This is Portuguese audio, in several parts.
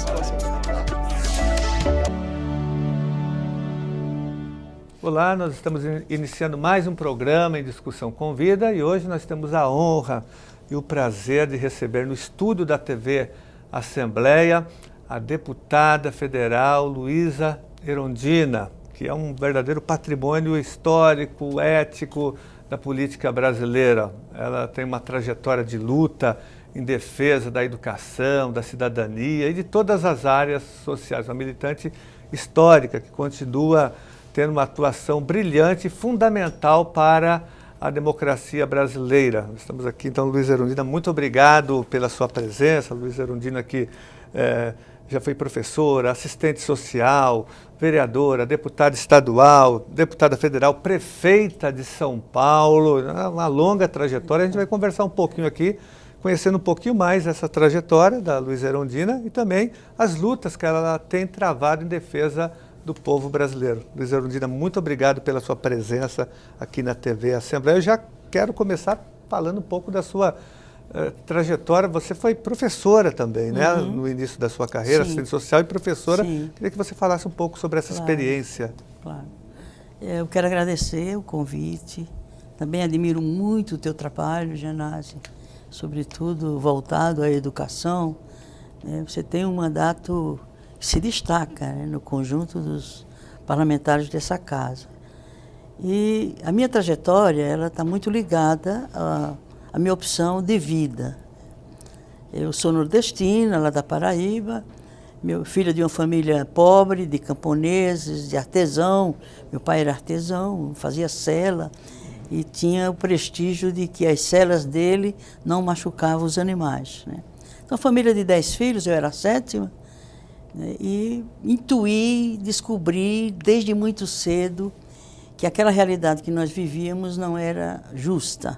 próxima. Olá, nós estamos iniciando mais um programa em Discussão com Vida e hoje nós temos a honra e o prazer de receber no estúdio da TV Assembleia a deputada federal Luísa Erundina, que é um verdadeiro patrimônio histórico, ético da política brasileira. Ela tem uma trajetória de luta em defesa da educação, da cidadania e de todas as áreas sociais. Uma militante histórica que continua tendo uma atuação brilhante e fundamental para a democracia brasileira. Estamos aqui, então, Luísa Erundina, muito obrigado pela sua presença. Luísa Erundina que já foi professora, assistente social, vereadora, deputada estadual, deputada federal, prefeita de São Paulo, uma longa trajetória. A gente vai conversar um pouquinho aqui, conhecendo um pouquinho mais essa trajetória da Luísa Erundina e também as lutas que ela tem travado em defesa do povo brasileiro. Luísa Erundina, muito obrigado pela sua presença aqui na TV Assembleia. Eu já quero começar falando um pouco da sua trajetória. Você foi professora também, né? No início da sua carreira, assistente social e professora. Sim. Queria que você falasse um pouco sobre essa experiência. Claro. Eu quero agradecer o convite. Também admiro muito o teu trabalho, Genase, sobretudo voltado à educação. Você tem um mandato que se destaca, né, no conjunto dos parlamentares dessa casa. E a minha trajetória, ela está muito ligada à minha opção de vida. Eu sou nordestina, lá da Paraíba, filha de uma família pobre, de camponeses, de artesão. Meu pai era artesão, fazia sela e tinha o prestígio de que as selas dele não machucavam os animais, né? Então, família de 10 filhos, eu era a sétima, e intuí, descobri desde muito cedo que aquela realidade que nós vivíamos não era justa.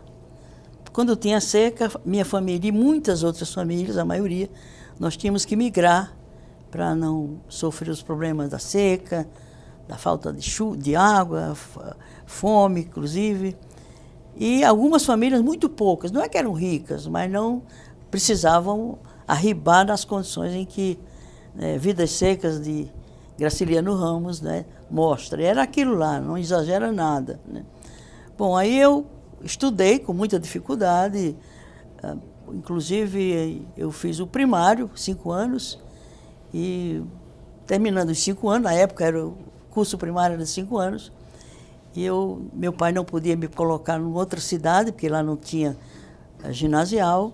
Quando tinha seca, minha família e muitas outras famílias, a maioria, nós tínhamos que migrar para não sofrer os problemas da seca, da falta de água, fome, inclusive. E algumas famílias, muito poucas, não é que eram ricas, mas não precisavam arribar nas condições em que Vidas Secas de Graciliano Ramos, né, mostra. Era aquilo lá, não exagera nada, né? Bom, aí eu estudei com muita dificuldade, inclusive eu fiz o primário, 5 anos, e terminando os 5 anos, na época era o curso primário de 5 anos, e meu pai não podia me colocar em outra cidade, porque lá não tinha ginasial.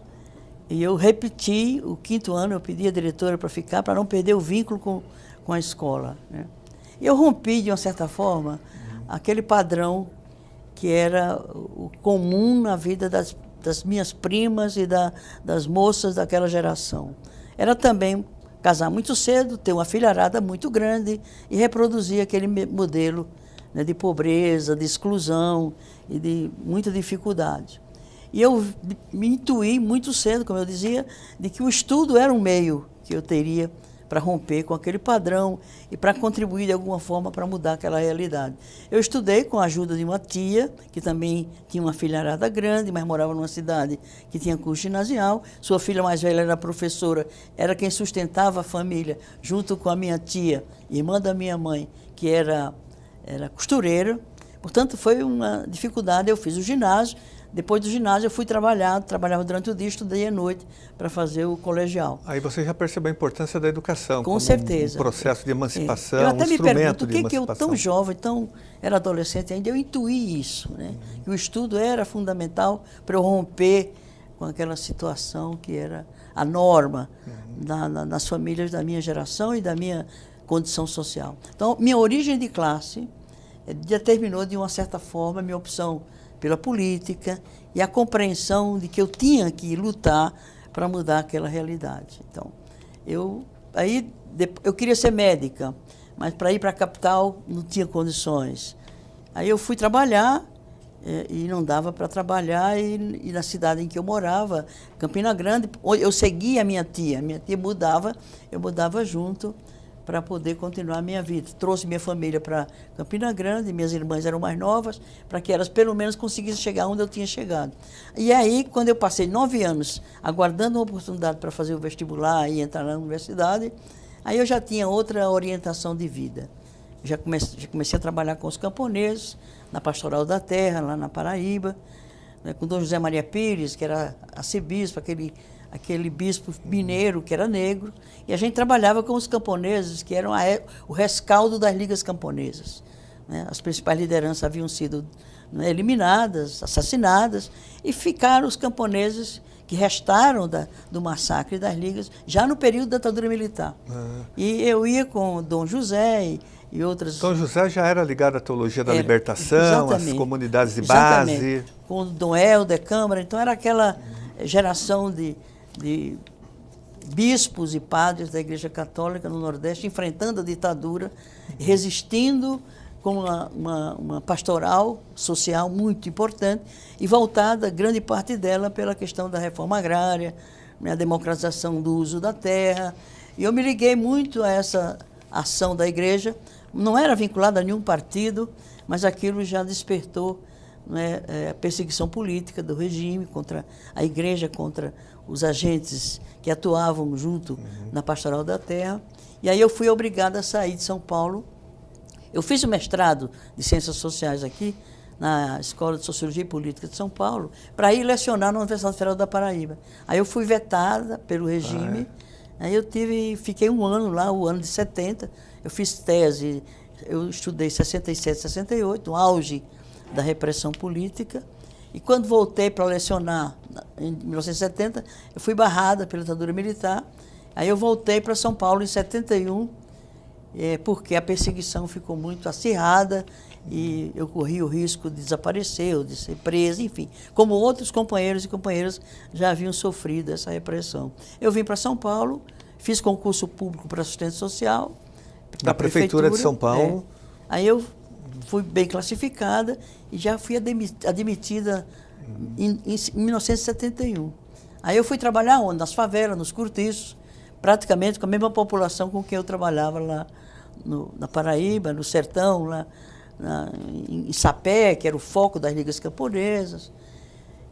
E eu repeti o 5º ano, eu pedi à diretora para ficar, para não perder o vínculo com a escola, né? E eu rompi, de uma certa forma, aquele padrão que era o comum na vida das minhas primas e das moças daquela geração. Era também casar muito cedo, ter uma filharada muito grande e reproduzir aquele modelo, né, de pobreza, de exclusão e de muita dificuldade. E eu me intuí muito cedo, como eu dizia, de que o estudo era um meio que eu teria para romper com aquele padrão e para contribuir de alguma forma para mudar aquela realidade. Eu estudei com a ajuda de uma tia, que também tinha uma filharada grande, mas morava numa cidade que tinha curso ginasial. Sua filha mais velha era professora, era quem sustentava a família, junto com a minha tia, irmã da minha mãe, que era costureira. Portanto, foi uma dificuldade. Eu fiz o ginásio. Depois do ginásio eu fui trabalhava durante o dia, estudei à noite para fazer o colegial. Aí você já percebeu a importância da educação com certeza. Um processo de emancipação, eu até um me instrumento pergunto, por que eu, emancipação. tão jovem, era adolescente ainda, eu intuí isso, né? Que o estudo era fundamental para eu romper com aquela situação que era a norma nas famílias da minha geração e da minha condição social. Então, minha origem de classe determinou, de uma certa forma, a minha opção pela política e a compreensão de que eu tinha que lutar para mudar aquela realidade. Então, eu queria ser médica, mas para ir para a capital não tinha condições. Aí eu fui trabalhar e não dava para trabalhar, e na cidade em que eu morava, Campina Grande, eu seguia a minha tia mudava, eu mudava junto para poder continuar a minha vida. Trouxe minha família para Campina Grande, minhas irmãs eram mais novas, para que elas pelo menos conseguissem chegar onde eu tinha chegado. E aí, quando eu passei 9 anos aguardando uma oportunidade para fazer o vestibular e entrar na universidade, aí eu já tinha outra orientação de vida. Já comecei a trabalhar com os camponeses, na Pastoral da Terra, lá na Paraíba, né, com Dom José Maria Pires, que era arcebispo, aquele bispo mineiro que era negro, e a gente trabalhava com os camponeses, que eram o rescaldo das ligas camponesas. Né? As principais lideranças haviam sido, né, eliminadas, assassinadas, e ficaram os camponeses que restaram do massacre das ligas, já no período da ditadura militar. E eu ia com Dom José e outras... Dom José já era ligado à teologia da libertação, exatamente, às comunidades de exatamente, base. com Dom Helder Câmara, então era aquela geração de bispos e padres da Igreja Católica no Nordeste, enfrentando a ditadura, resistindo com uma pastoral social muito importante e voltada, grande parte dela, pela questão da reforma agrária, a democratização do uso da terra. E eu me liguei muito a essa ação da Igreja, não era vinculada a nenhum partido, mas aquilo já despertou, né, a perseguição política do regime contra a Igreja, contra os agentes que atuavam junto na Pastoral da Terra. E aí eu fui obrigada a sair de São Paulo. Eu fiz o mestrado de Ciências Sociais aqui, na Escola de Sociologia e Política de São Paulo, para ir lecionar na Universidade Federal da Paraíba. Aí eu fui vetada pelo regime, aí eu fiquei um ano lá, o ano de 70, eu fiz tese, eu estudei 67, 68, no auge da repressão política, e quando voltei para lecionar em 1970, eu fui barrada pela ditadura militar, aí eu voltei para São Paulo em 71, porque a perseguição ficou muito acirrada e eu corri o risco de desaparecer ou de ser presa, enfim, como outros companheiros e companheiras já haviam sofrido essa repressão. Eu vim para São Paulo, fiz concurso público para assistente social. Da Prefeitura de São Paulo. Aí eu fui bem classificada e já fui admitida em 1971. Aí eu fui trabalhar onde? Nas favelas, nos cortiços, praticamente com a mesma população com quem eu trabalhava lá na Paraíba, no sertão, lá em Sapé, que era o foco das ligas camponesas.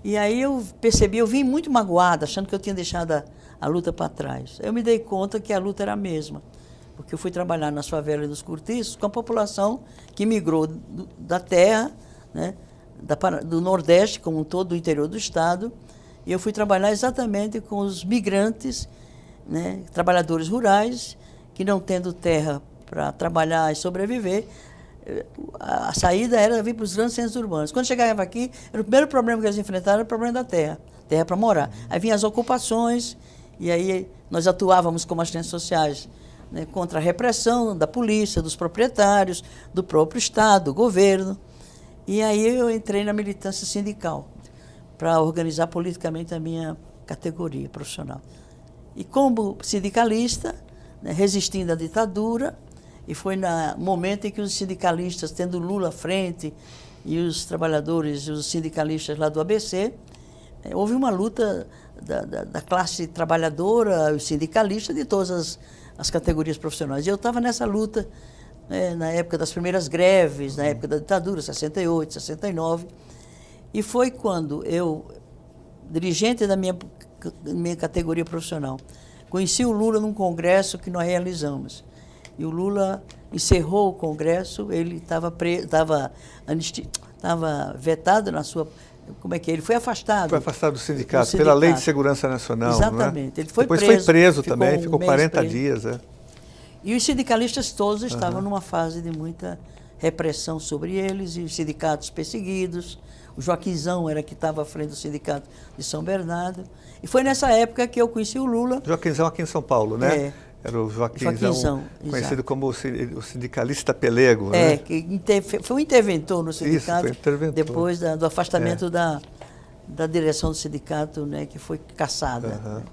E aí eu percebi, eu vim muito magoada, achando que eu tinha deixado a luta para trás. Eu me dei conta que a luta era a mesma, porque eu fui trabalhar nas favelas e nos cortiços com a população que migrou da terra, né, do Nordeste como um todo, do interior do estado, e eu fui trabalhar exatamente com os migrantes, né, trabalhadores rurais, que não tendo terra para trabalhar e sobreviver, a saída era vir para os grandes centros urbanos. Quando chegava aqui, o primeiro problema que eles enfrentaram era o problema da terra, terra para morar. Aí vinham as ocupações, e aí nós atuávamos como assistentes sociais, né, contra a repressão da polícia, dos proprietários, do próprio Estado, do governo. E aí eu entrei na militância sindical, para organizar politicamente a minha categoria profissional. E como sindicalista, né, resistindo à ditadura, e foi no momento em que os sindicalistas, tendo Lula à frente, e os trabalhadores, os sindicalistas lá do ABC, houve uma luta da classe trabalhadora, os sindicalistas, de todas as categorias profissionais. E eu estava nessa luta, né, na época das primeiras greves, na época da ditadura, 68, 69, e foi quando eu, dirigente da minha categoria profissional, conheci o Lula num congresso que nós realizamos. E o Lula encerrou o congresso, ele estava vetado na sua... Como é que é? Ele foi afastado. Foi afastado do sindicato, pela Lei de Segurança Nacional. Exatamente. Né? Ele foi Depois preso. Foi preso também, ficou 40 preso. dias. E os sindicalistas todos estavam numa fase de muita repressão sobre eles, e os sindicatos perseguidos. O Joaquinzão era que estava à frente do sindicato de São Bernardo. E foi nessa época que eu conheci o Lula. Joaquinzão aqui em São Paulo, né? Era o Joaquinzão conhecido exato. Como o sindicalista pelego. Né? Que foi um interventor no sindicato. Isso, foi interventor. Depois do afastamento da direção do sindicato, né, que foi cassada. Né?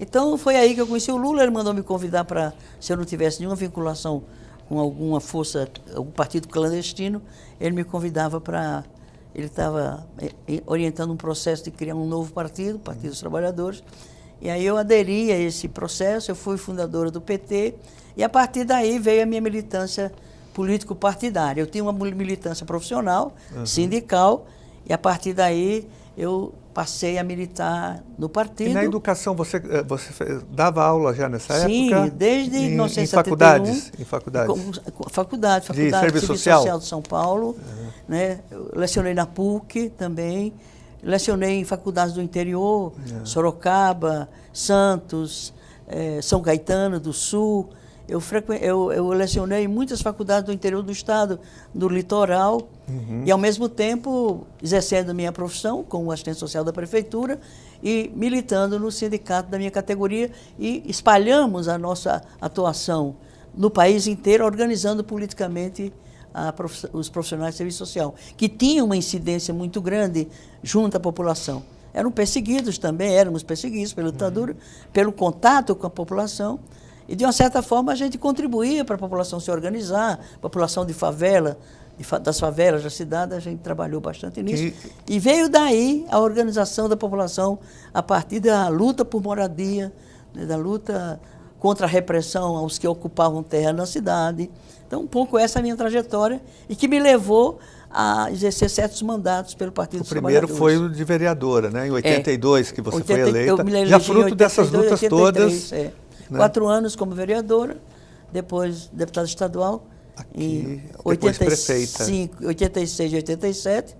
Então foi aí que eu conheci o Lula, ele mandou me convidar para, se eu não tivesse nenhuma vinculação com alguma força, algum partido clandestino, ele me convidava para... Ele estava orientando um processo de criar um novo partido, Partido dos Trabalhadores, e aí eu aderi a esse processo, eu fui fundadora do PT, E a partir daí veio a minha militância político-partidária. Eu tinha uma militância profissional, sindical, e a partir daí eu passei a militar no partido. E na educação, você dava aula já nessa época? Sim, desde 1971. Em faculdades? Faculdade de Serviço Social de São Paulo. Né? Eu lecionei na PUC também. Lecionei em faculdades do interior, Sorocaba, Santos, São Caetano do Sul. Eu lecionei em muitas faculdades do interior do estado, do litoral, e ao mesmo tempo exercendo minha profissão como assistente social da prefeitura e militando no sindicato da minha categoria, e espalhamos a nossa atuação no país inteiro, organizando politicamente os profissionais de serviço social, que tinham uma incidência muito grande junto à população. Eram perseguidos também, éramos perseguidos pela ditadura, pelo contato com a população. E, de uma certa forma, a gente contribuía para a população se organizar, população de favela, das favelas da cidade, a gente trabalhou bastante nisso. E veio daí a organização da população a partir da luta por moradia, né, da luta contra a repressão aos que ocupavam terra na cidade. Então, um pouco essa é a minha trajetória, e que me levou a exercer certos mandatos pelo Partido dos Trabalhadores. O primeiro foi o de vereadora, né? Em 82, que você foi eleita. Eu me elegi já fruto dessas lutas 83, todas. Né? 4 anos como vereadora, depois deputada estadual, em 85, 86 e 87,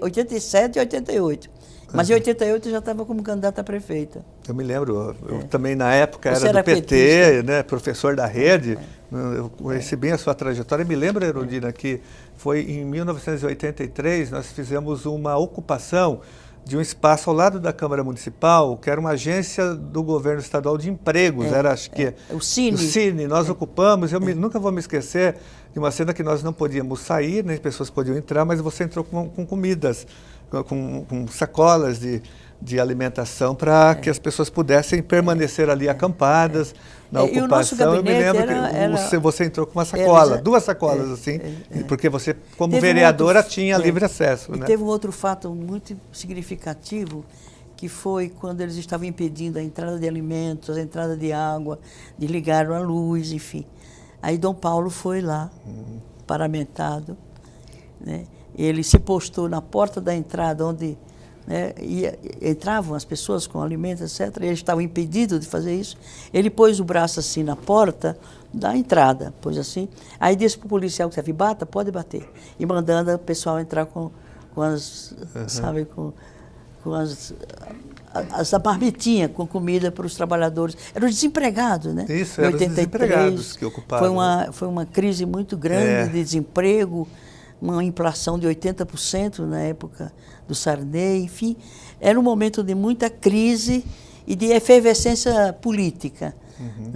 87 e 88. Mas em 88 eu já estava como candidata a prefeita. Eu me lembro, eu também na época Você era do PT, petista, né, professor da rede, eu conheci bem a sua trajetória. E me lembro, Erundina, que foi em 1983, nós fizemos uma ocupação de um espaço ao lado da Câmara Municipal, que era uma agência do governo estadual de empregos, era, acho que... O Cine. O Cine, nós ocupamos, nunca vou me esquecer de uma cena que nós não podíamos sair, nem pessoas podiam entrar, mas você entrou com comidas, com sacolas de alimentação para que as pessoas pudessem permanecer ali acampadas na ocupação. E o nosso gabinete, eu me lembro que você entrou com uma sacola, 2 sacolas assim, porque você, como vereadora, tinha livre acesso. E né? teve um outro fato muito significativo, que foi quando eles estavam impedindo a entrada de alimentos, a entrada de água, desligaram a luz, enfim. Aí Dom Paulo foi lá, paramentado, né? Ele se postou na porta da entrada, onde entravam as pessoas com alimentos, etc. Eles estavam impedidos de fazer isso. Ele pôs o braço assim na porta da entrada, pôs assim. Aí disse para o policial que estava, bata, pode bater. E mandando o pessoal entrar com as, sabe, com as marmitinhas com comida para os trabalhadores. Eram os desempregados, né? Isso, eram os desempregados que ocuparam. Foi uma crise muito grande de desemprego, uma inflação de 80% na época do Sarney, enfim. Era um momento de muita crise e de efervescência política.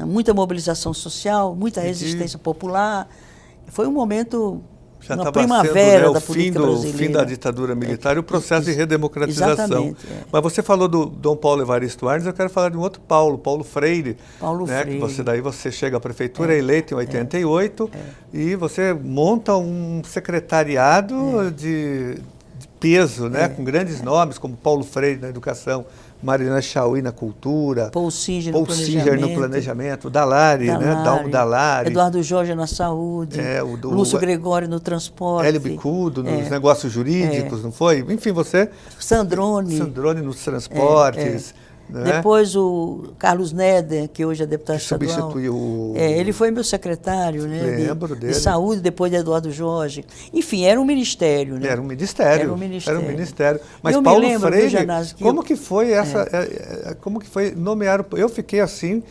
Muita mobilização social, muita resistência popular. Foi um momento, uma primavera da política brasileira. O fim da ditadura militar e o processo de redemocratização. Exatamente. Mas você falou do Dom Paulo Evaristo Arnes, eu quero falar de um outro Paulo Freire. Freire. Que você chega à prefeitura, é eleito em 88, e você monta um secretariado de peso, né, com grandes nomes, como Paulo Freire na educação, Marina Chauí na cultura, Paul Singer no planejamento, Dalari, né, Dalari, Eduardo Jorge na saúde, Lúcio Gregório no transporte, Hélio Bicudo nos negócios jurídicos, não foi? Enfim, você... Sandrone nos transportes. Né? Depois o Carlos Neder, que hoje é deputado estadual. Substituiu o... ele foi meu secretário, né, Lembro dele. de saúde, depois de Eduardo Jorge. Enfim, era um ministério. Né? Era um ministério. Mas eu Paulo me lembro, Freire, como que foi como que foi nomear... Eu fiquei assim...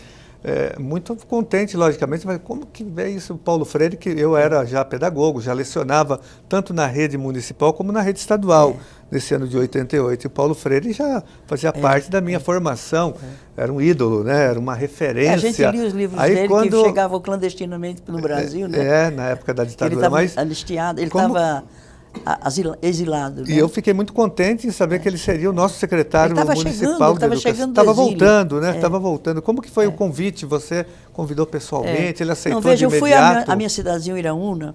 muito contente, logicamente, mas como que veio isso, Paulo Freire, que eu era já pedagogo, já lecionava tanto na rede municipal como na rede estadual, nesse ano de 88. E o Paulo Freire já fazia parte da minha formação, era um ídolo, né? Era uma referência. A gente lia os livros dele que chegavam clandestinamente no Brasil, né? Na época da ditadura. Ele estava anistiado, ele estava... exilado. Né? E eu fiquei muito contente em saber que ele seria o nosso secretário municipal de educação. Estava voltando, né? Estava voltando. Como que foi o convite? Você convidou pessoalmente? Ele aceitou de imediato? Eu fui à minha cidadezinha Iraúna,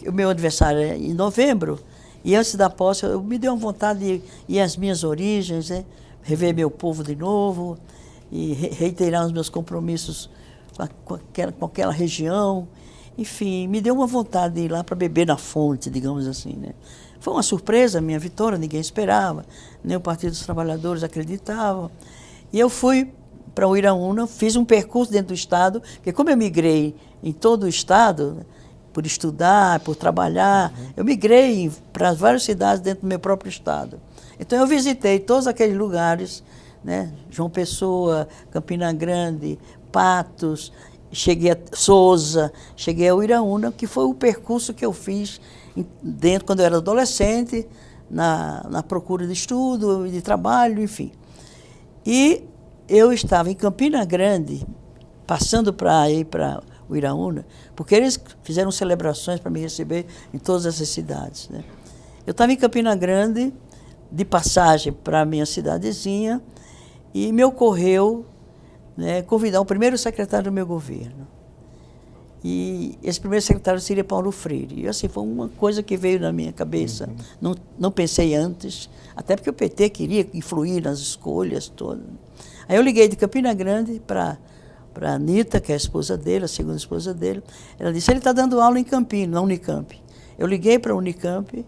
o meu aniversário é em novembro, e antes da posse me deu uma vontade de ir às minhas origens, né? Rever meu povo de novo e reiterar os meus compromissos com aquela região. Enfim, me deu uma vontade de ir lá para beber na fonte, digamos assim, né? Foi uma surpresa a minha vitória, ninguém esperava, nem o Partido dos Trabalhadores acreditava. E eu fui para Uiraúna, fiz um percurso dentro do Estado, porque como eu migrei em todo o Estado, por estudar, por trabalhar, eu migrei para várias cidades dentro do meu próprio Estado. Então eu visitei todos aqueles lugares, né? João Pessoa, Campina Grande, Patos, cheguei a Sousa, cheguei a Uiraúna, que foi o percurso que eu fiz dentro, quando eu era adolescente, na procura de estudo, de trabalho, enfim. E eu estava em Campina Grande, passando para ir para Uiraúna, porque eles fizeram celebrações para me receber em todas essas cidades, né? Eu estava em Campina Grande, de passagem para a minha cidadezinha, e me ocorreu, né, convidar o primeiro secretário do meu governo. E esse primeiro secretário seria Paulo Freire. E assim, foi uma coisa que veio na minha cabeça. Não pensei antes, até porque o PT queria influir nas escolhas todas. Aí eu liguei de Campina Grande para a Anitta, que é a esposa dele, a segunda esposa dele. Ela disse, ele está dando aula em Campinas, na Unicamp. Eu liguei para a Unicamp,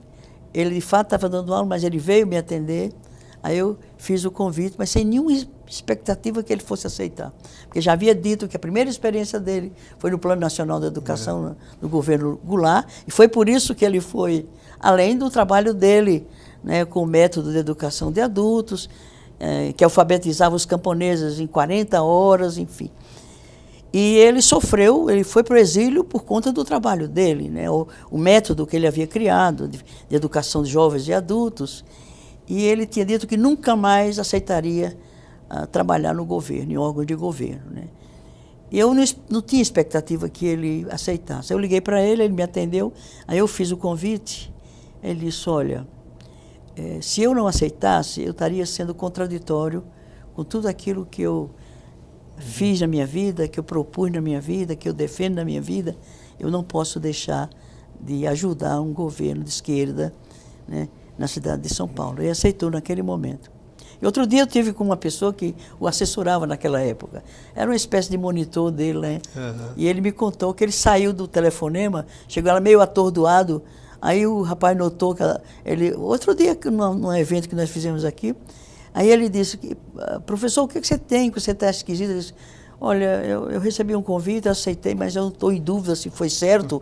ele de fato estava dando aula, mas ele veio me atender. Aí eu fiz o convite, mas sem nenhuma expectativa que ele fosse aceitar. Porque já havia dito que a primeira experiência dele foi no Plano Nacional da Educação, no governo Goulart, e foi por isso que ele foi, além do trabalho dele, né, com o método de educação de adultos, que alfabetizava os camponeses em 40 horas, enfim. E ele sofreu, ele foi para o exílio por conta do trabalho dele, né, o método que ele havia criado de educação de jovens e adultos. E ele tinha dito que nunca mais aceitaria trabalhar no governo, em órgão de governo, né? E eu não tinha expectativa que ele aceitasse. Eu liguei para ele, ele me atendeu, aí eu fiz o convite. Ele disse, olha, se eu não aceitasse, eu estaria sendo contraditório com tudo aquilo que eu fiz na minha vida, que eu propus na minha vida, que eu defendo na minha vida. Eu não posso deixar de ajudar um governo de esquerda, né, na cidade de São Paulo. Ele aceitou naquele momento. E outro dia eu tive com uma pessoa que o assessorava naquela época. Era uma espécie de monitor dele, né? E ele me contou que ele saiu do telefonema, chegou lá meio atordoado, aí o rapaz notou que outro dia, num evento que nós fizemos aqui, aí ele disse, professor, o que você tem, que você está esquisito? Ele disse, olha, eu recebi um convite, aceitei, mas eu estou em dúvida se foi certo.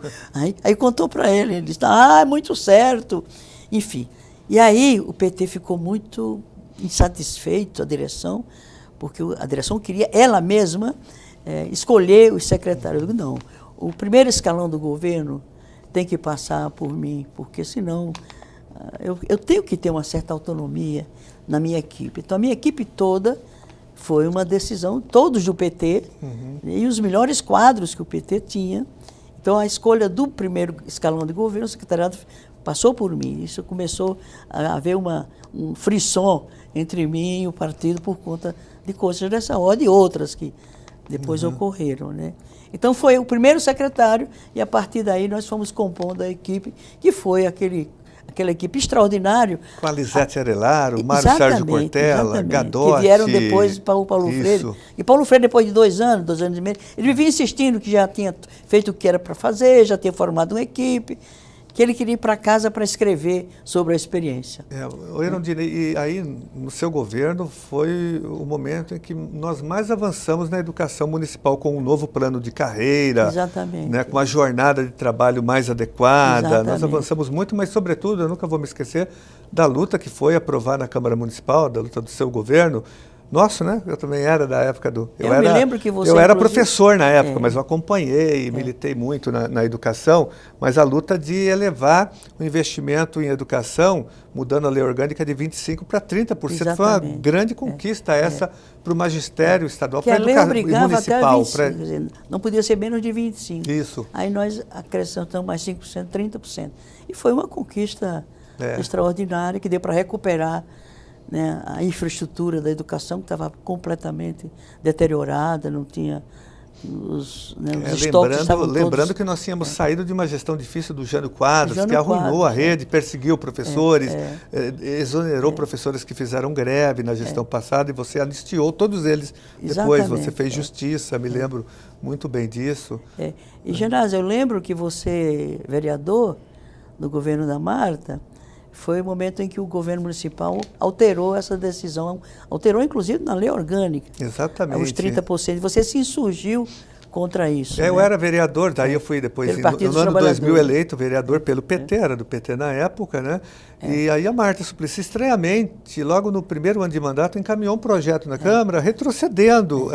Aí contou para ele disse, é muito certo. Enfim. E aí o PT ficou muito insatisfeito, a direção, porque a direção queria ela mesma escolher os secretários. Eu digo, não, o primeiro escalão do governo tem que passar por mim, porque senão eu tenho que ter uma certa autonomia na minha equipe. Então a minha equipe toda foi uma decisão, todos do PT, e os melhores quadros que o PT tinha. Então a escolha do primeiro escalão de governo, o secretariado passou por mim. Isso começou a haver um frisson entre mim e o partido por conta de coisas dessa ordem e outras que depois ocorreram, né? Então foi o primeiro secretário e a partir daí nós fomos compondo a equipe, que foi aquela equipe extraordinária. Com a Lisete Arelaro, Mário Sérgio Cortella, Gadotti. Que vieram depois para o Paulo Freire. E Paulo Freire, depois de 2 anos e meio, ele vivia insistindo que já tinha feito o que era para fazer, já tinha formado uma equipe, que ele queria ir para casa para escrever sobre a experiência. E aí, no seu governo, foi o momento em que nós mais avançamos na educação municipal com um novo plano de carreira. Exatamente. Né, com uma jornada de trabalho mais adequada. Exatamente. Nós avançamos muito, mas, sobretudo, eu nunca vou me esquecer da luta que foi aprovar na Câmara Municipal, da luta do seu governo. Nosso, né? Eu também era da época do... Eu me lembro que você... Eu era professor na época, mas eu acompanhei e militei muito na educação, mas a luta de elevar o investimento em educação, mudando a lei orgânica de 25% para 30%. Exatamente. Foi uma grande conquista essa para o magistério estadual, para a educação municipal. Até 25%, quer dizer, não podia ser menos de 25%. Isso. Aí nós acrescentamos mais 5%, 30%. E foi uma conquista extraordinária que deu para recuperar, né, a infraestrutura da educação, que estava completamente deteriorada, não tinha os estoques estavam lembrando que nós tínhamos saído de uma gestão difícil do Jânio Quadros, que arruinou Quadros, a rede, perseguiu professores, exonerou professores que fizeram greve na gestão passada, e você anistiou todos eles. Depois você fez justiça, me lembro muito bem disso. E, Genásio, eu lembro que você, vereador do governo da Marta, foi o momento em que o governo municipal alterou essa decisão, alterou inclusive na lei orgânica. Exatamente. Os 30%. Você se insurgiu contra isso. Eu era vereador, daí eu fui depois, no ano 2000, eleito vereador pelo PT, era do PT na época, né? E aí a Marta Suplicy, estranhamente, logo no primeiro ano de mandato, encaminhou um projeto na Câmara, retrocedendo,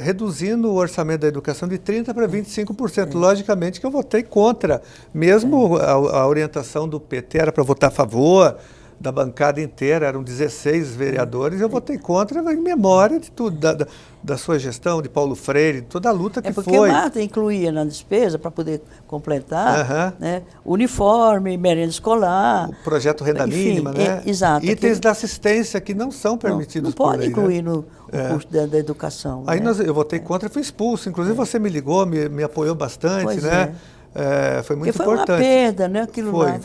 reduzindo o orçamento da educação de 30% para 25%. Logicamente que eu votei contra, mesmo a orientação do PT era para votar a favor, da bancada inteira, eram 16 vereadores, eu votei contra em memória de tudo, da sua gestão, de Paulo Freire, de toda a luta que foi. Porque a Marta incluía na despesa, para poder completar, né, uniforme, merenda escolar. O projeto Renda Mínima, né? Exato. Itens da assistência que não são permitidos por lei. Não pode incluir no custo da educação. Aí eu votei contra e fui expulso. Inclusive você me ligou, me apoiou bastante, né? Foi muito importante. Foi uma perda, né?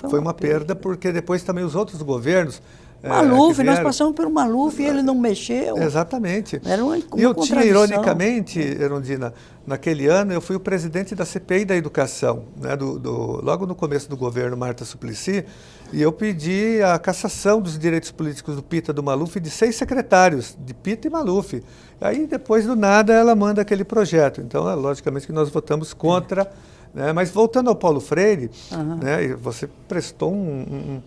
Foi uma perda, porque depois também os outros governos... Maluf, nós passamos pelo Maluf e ele não mexeu. Exatamente. Era uma e eu tinha, ironicamente, Erundina, naquele ano eu fui o presidente da CPI da Educação, né, logo no começo do governo Marta Suplicy, e eu pedi a cassação dos direitos políticos do Pita, do Maluf, de 6 secretários, de Pita e Maluf. Aí, depois do nada, ela manda aquele projeto. Então, logicamente que nós votamos contra... Né? Mas voltando ao Paulo Freire, né, você prestou um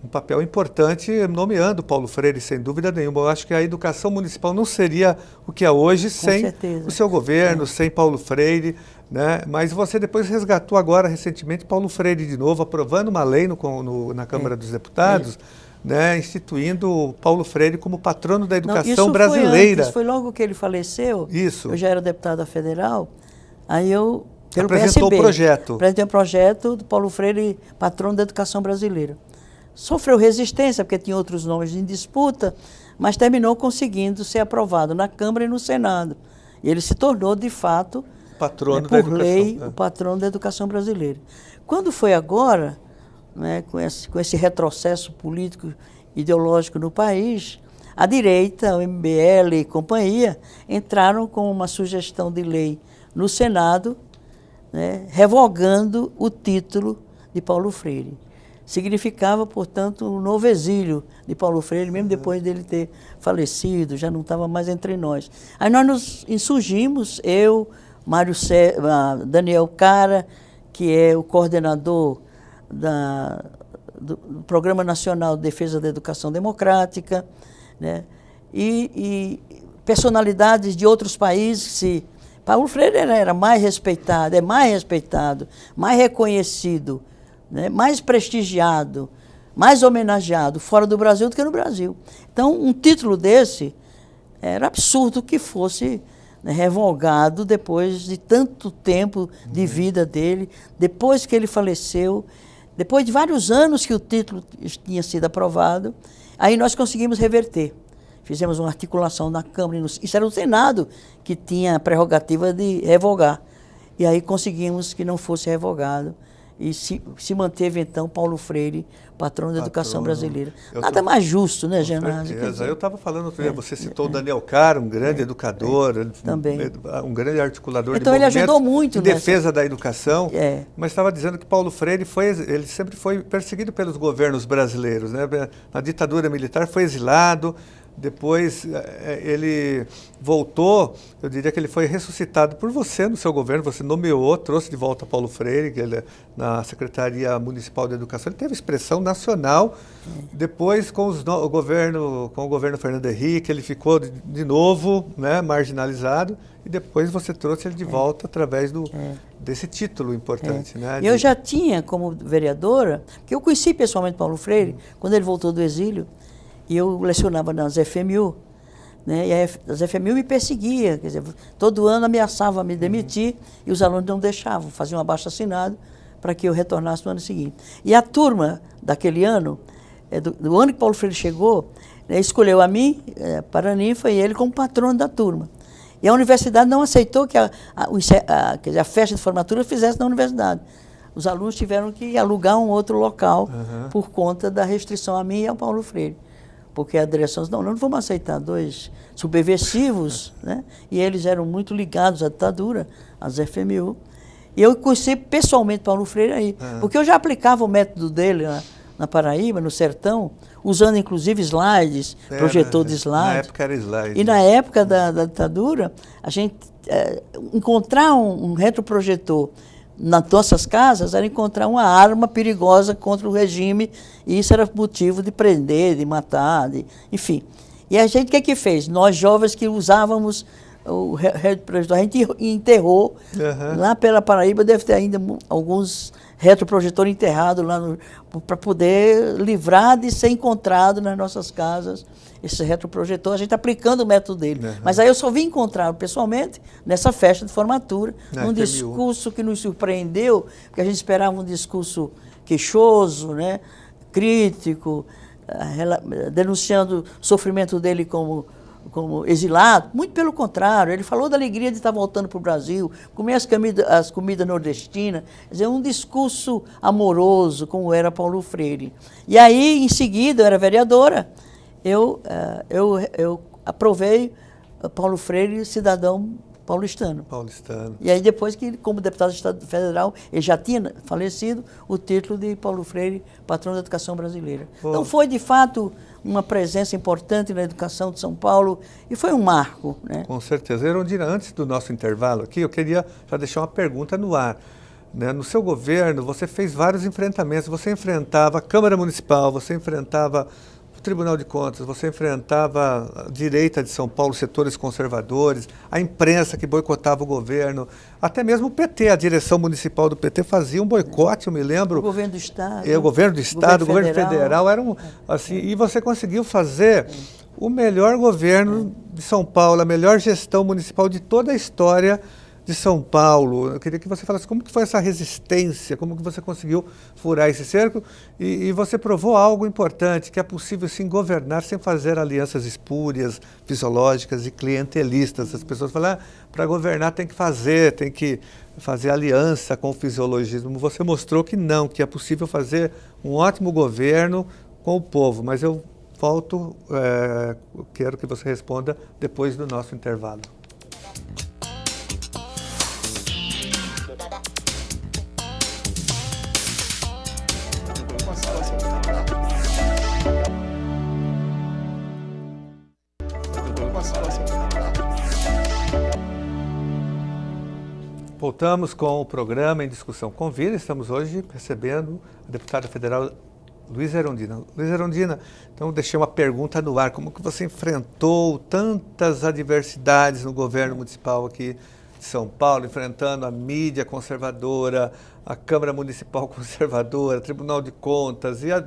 papel importante nomeando Paulo Freire, sem dúvida nenhuma. Eu acho que a educação municipal não seria o que é hoje sem o seu governo, sem Paulo Freire. Né? Mas você depois resgatou agora, recentemente, Paulo Freire de novo, aprovando uma lei na Câmara dos Deputados, né, instituindo Paulo Freire como patrono da educação brasileira. Isso foi logo que ele faleceu. Isso. Eu já era deputada federal, aí eu... Apresentou o projeto. Apresentei um projeto do Paulo Freire, patrono da educação brasileira. Sofreu resistência, porque tinha outros nomes em disputa, mas terminou conseguindo ser aprovado na Câmara e no Senado. E ele se tornou, de fato, patrono por lei, o patrono da educação brasileira. Quando foi agora, né, com esse retrocesso político ideológico no país, a direita, o MBL e companhia, entraram com uma sugestão de lei no Senado, né, revogando o título de Paulo Freire. Significava, portanto, um novo exílio de Paulo Freire, mesmo depois dele ter falecido, já não estava mais entre nós. Aí nós nos insurgimos, eu, Daniel Cara, que é o coordenador do Programa Nacional de Defesa da Educação Democrática, né, e personalidades de outros países. Paulo Freire era mais respeitado, é mais respeitado, mais reconhecido, né, mais prestigiado, mais homenageado fora do Brasil do que no Brasil. Então, um título desse era absurdo que fosse, né, revogado depois de tanto tempo de vida dele, depois que ele faleceu, depois de vários anos que o título tinha sido aprovado, aí nós conseguimos reverter. Fizemos uma articulação na Câmara, isso era o Senado que tinha a prerrogativa de revogar. E aí conseguimos que não fosse revogado. E se manteve, então, Paulo Freire, patrono da educação brasileira. Nada mais justo, né, Genásio? Eu estava falando outro dia, você citou o Daniel Cara, um grande educador, também. Um grande articulador então, de movimentos ele ajudou muito em defesa da educação, É. Mas estava dizendo que Paulo Freire ele sempre foi perseguido pelos governos brasileiros, né? Na ditadura militar foi exilado. Depois ele voltou, eu diria que ele foi ressuscitado por você no seu governo, você nomeou, trouxe de volta Paulo Freire, que ele, na Secretaria Municipal de Educação, ele teve expressão nacional. Depois, com o governo Fernando Henrique, ele ficou de novo, né, marginalizado, e depois você trouxe ele de volta através desse título importante. Né, Eu já tinha, como vereadora, porque eu conheci pessoalmente Paulo Freire, quando ele voltou do exílio, e eu lecionava nas FMU, né? E as FMU me perseguia, quer dizer, todo ano ameaçava me demitir e os alunos não deixavam, faziam um abaixo-assinado para que eu retornasse no ano seguinte. E a turma daquele ano, do ano que Paulo Freire chegou, né, escolheu a mim, Paraninfa, e ele como patrono da turma. E a universidade não aceitou que quer dizer, a festa de formatura fizesse na universidade. Os alunos tiveram que alugar um outro local por conta da restrição a mim e ao Paulo Freire. Porque a direção disse, não vamos aceitar dois subversivos, né? E eles eram muito ligados à ditadura, às FMU. E eu conheci pessoalmente Paulo Freire aí, porque eu já aplicava o método dele na Paraíba, no sertão, usando inclusive slides, projetor de slides. Na época era slide. E na época da ditadura, a gente encontrar um retroprojetor nas nossas casas era encontrar uma arma perigosa contra o regime, e isso era motivo de prender, de matar, enfim. E a gente, o que fez? Nós jovens que usávamos o retroprojetor, a gente enterrou, lá pela Paraíba deve ter ainda alguns retroprojetores enterrados lá para poder livrar de ser encontrado nas nossas casas esse retroprojetor, a gente aplicando o método dele. Mas aí eu só vim encontrar pessoalmente nessa festa de formatura, num discurso que nos surpreendeu, porque a gente esperava um discurso queixoso, né, crítico, denunciando o sofrimento dele como exilado. Muito pelo contrário, ele falou da alegria de estar voltando para o Brasil, comer as comidas nordestinas, quer dizer, um discurso amoroso, como era Paulo Freire. E aí, em seguida, eu era vereadora, eu aprovei Paulo Freire, cidadão paulistano. E aí depois que, como deputado federal, ele já tinha falecido, o título de Paulo Freire, patrão da educação brasileira. Então foi, de fato, uma presença importante na educação de São Paulo e foi um marco, né? Com certeza. Erundina, antes do nosso intervalo aqui, eu queria já deixar uma pergunta no ar. Né? No seu governo, você fez vários enfrentamentos. Você enfrentava a Câmara Municipal, você enfrentava o Tribunal de Contas, você enfrentava a direita de São Paulo, setores conservadores, a imprensa que boicotava o governo, até mesmo o PT, a direção municipal do PT fazia um boicote, eu me lembro. O governo do Estado. O governo do Estado, o governo federal, eram assim, e você conseguiu fazer o melhor governo de São Paulo, a melhor gestão municipal de toda a história de São Paulo. Eu queria que você falasse como que foi essa resistência, como que você conseguiu furar esse cerco e você provou algo importante, que é possível sim governar sem fazer alianças espúrias, fisiológicas e clientelistas. As pessoas falam, para governar tem que fazer aliança com o fisiologismo. Você mostrou que não, que é possível fazer um ótimo governo com o povo, mas eu quero que você responda depois do nosso intervalo. Voltamos com o programa Em Discussão com Vida. Estamos hoje recebendo a deputada federal Luísa Erundina. Luísa Erundina, então deixei uma pergunta no ar. Como que você enfrentou tantas adversidades no governo municipal aqui de São Paulo, enfrentando a mídia conservadora, a Câmara Municipal conservadora, Tribunal de Contas e a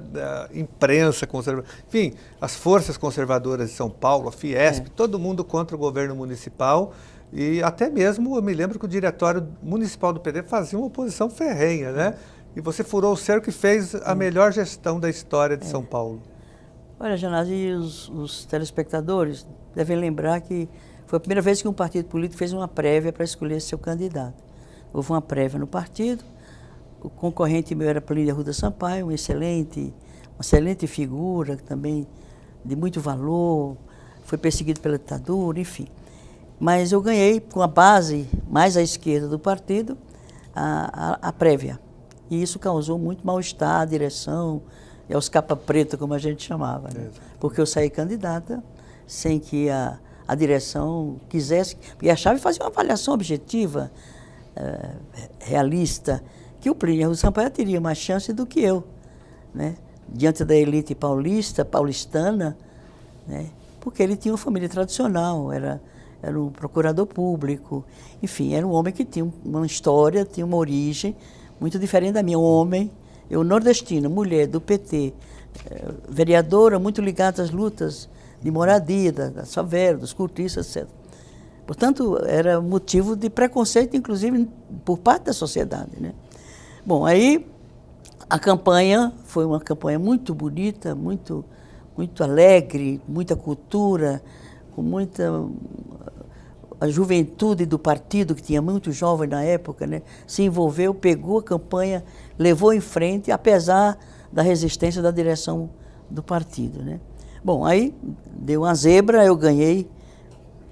imprensa conservadora, enfim, as forças conservadoras de São Paulo, a Fiesp, todo mundo contra o governo municipal. E até mesmo, eu me lembro que o diretório municipal do PT fazia uma oposição ferrenha, né? E você furou o cerco e fez a melhor gestão da história de São Paulo. Olha, Janazzi, e os telespectadores devem lembrar que foi a primeira vez que um partido político fez uma prévia para escolher seu candidato. Houve uma prévia no partido, o concorrente meu era Plínio Arruda Sampaio, uma excelente figura, também de muito valor, foi perseguido pela ditadura, enfim. Mas eu ganhei, com a base mais à esquerda do partido, a prévia. E isso causou muito mal-estar à direção, e aos capa preta, como a gente chamava. Né? Porque eu saí candidata sem que a direção quisesse, porque achava e fazia uma avaliação objetiva, realista, que o Plínio Arruda Sampaio teria mais chance do que eu, né? Diante da elite paulistana, né? Porque ele tinha uma família tradicional, era um procurador público, enfim, era um homem que tinha uma história, tinha uma origem muito diferente da minha. Homem, eu nordestina, mulher do PT, vereadora, muito ligada às lutas de moradia, das favelas, dos cortiços, etc. Portanto, era motivo de preconceito, inclusive, por parte da sociedade, né? Bom, aí a campanha foi uma campanha muito bonita, muito alegre, muita cultura, com muita a juventude do partido, que tinha muito jovem na época, né, se envolveu, pegou a campanha, levou em frente, apesar da resistência da direção do partido, né. Bom, aí deu uma zebra, eu ganhei.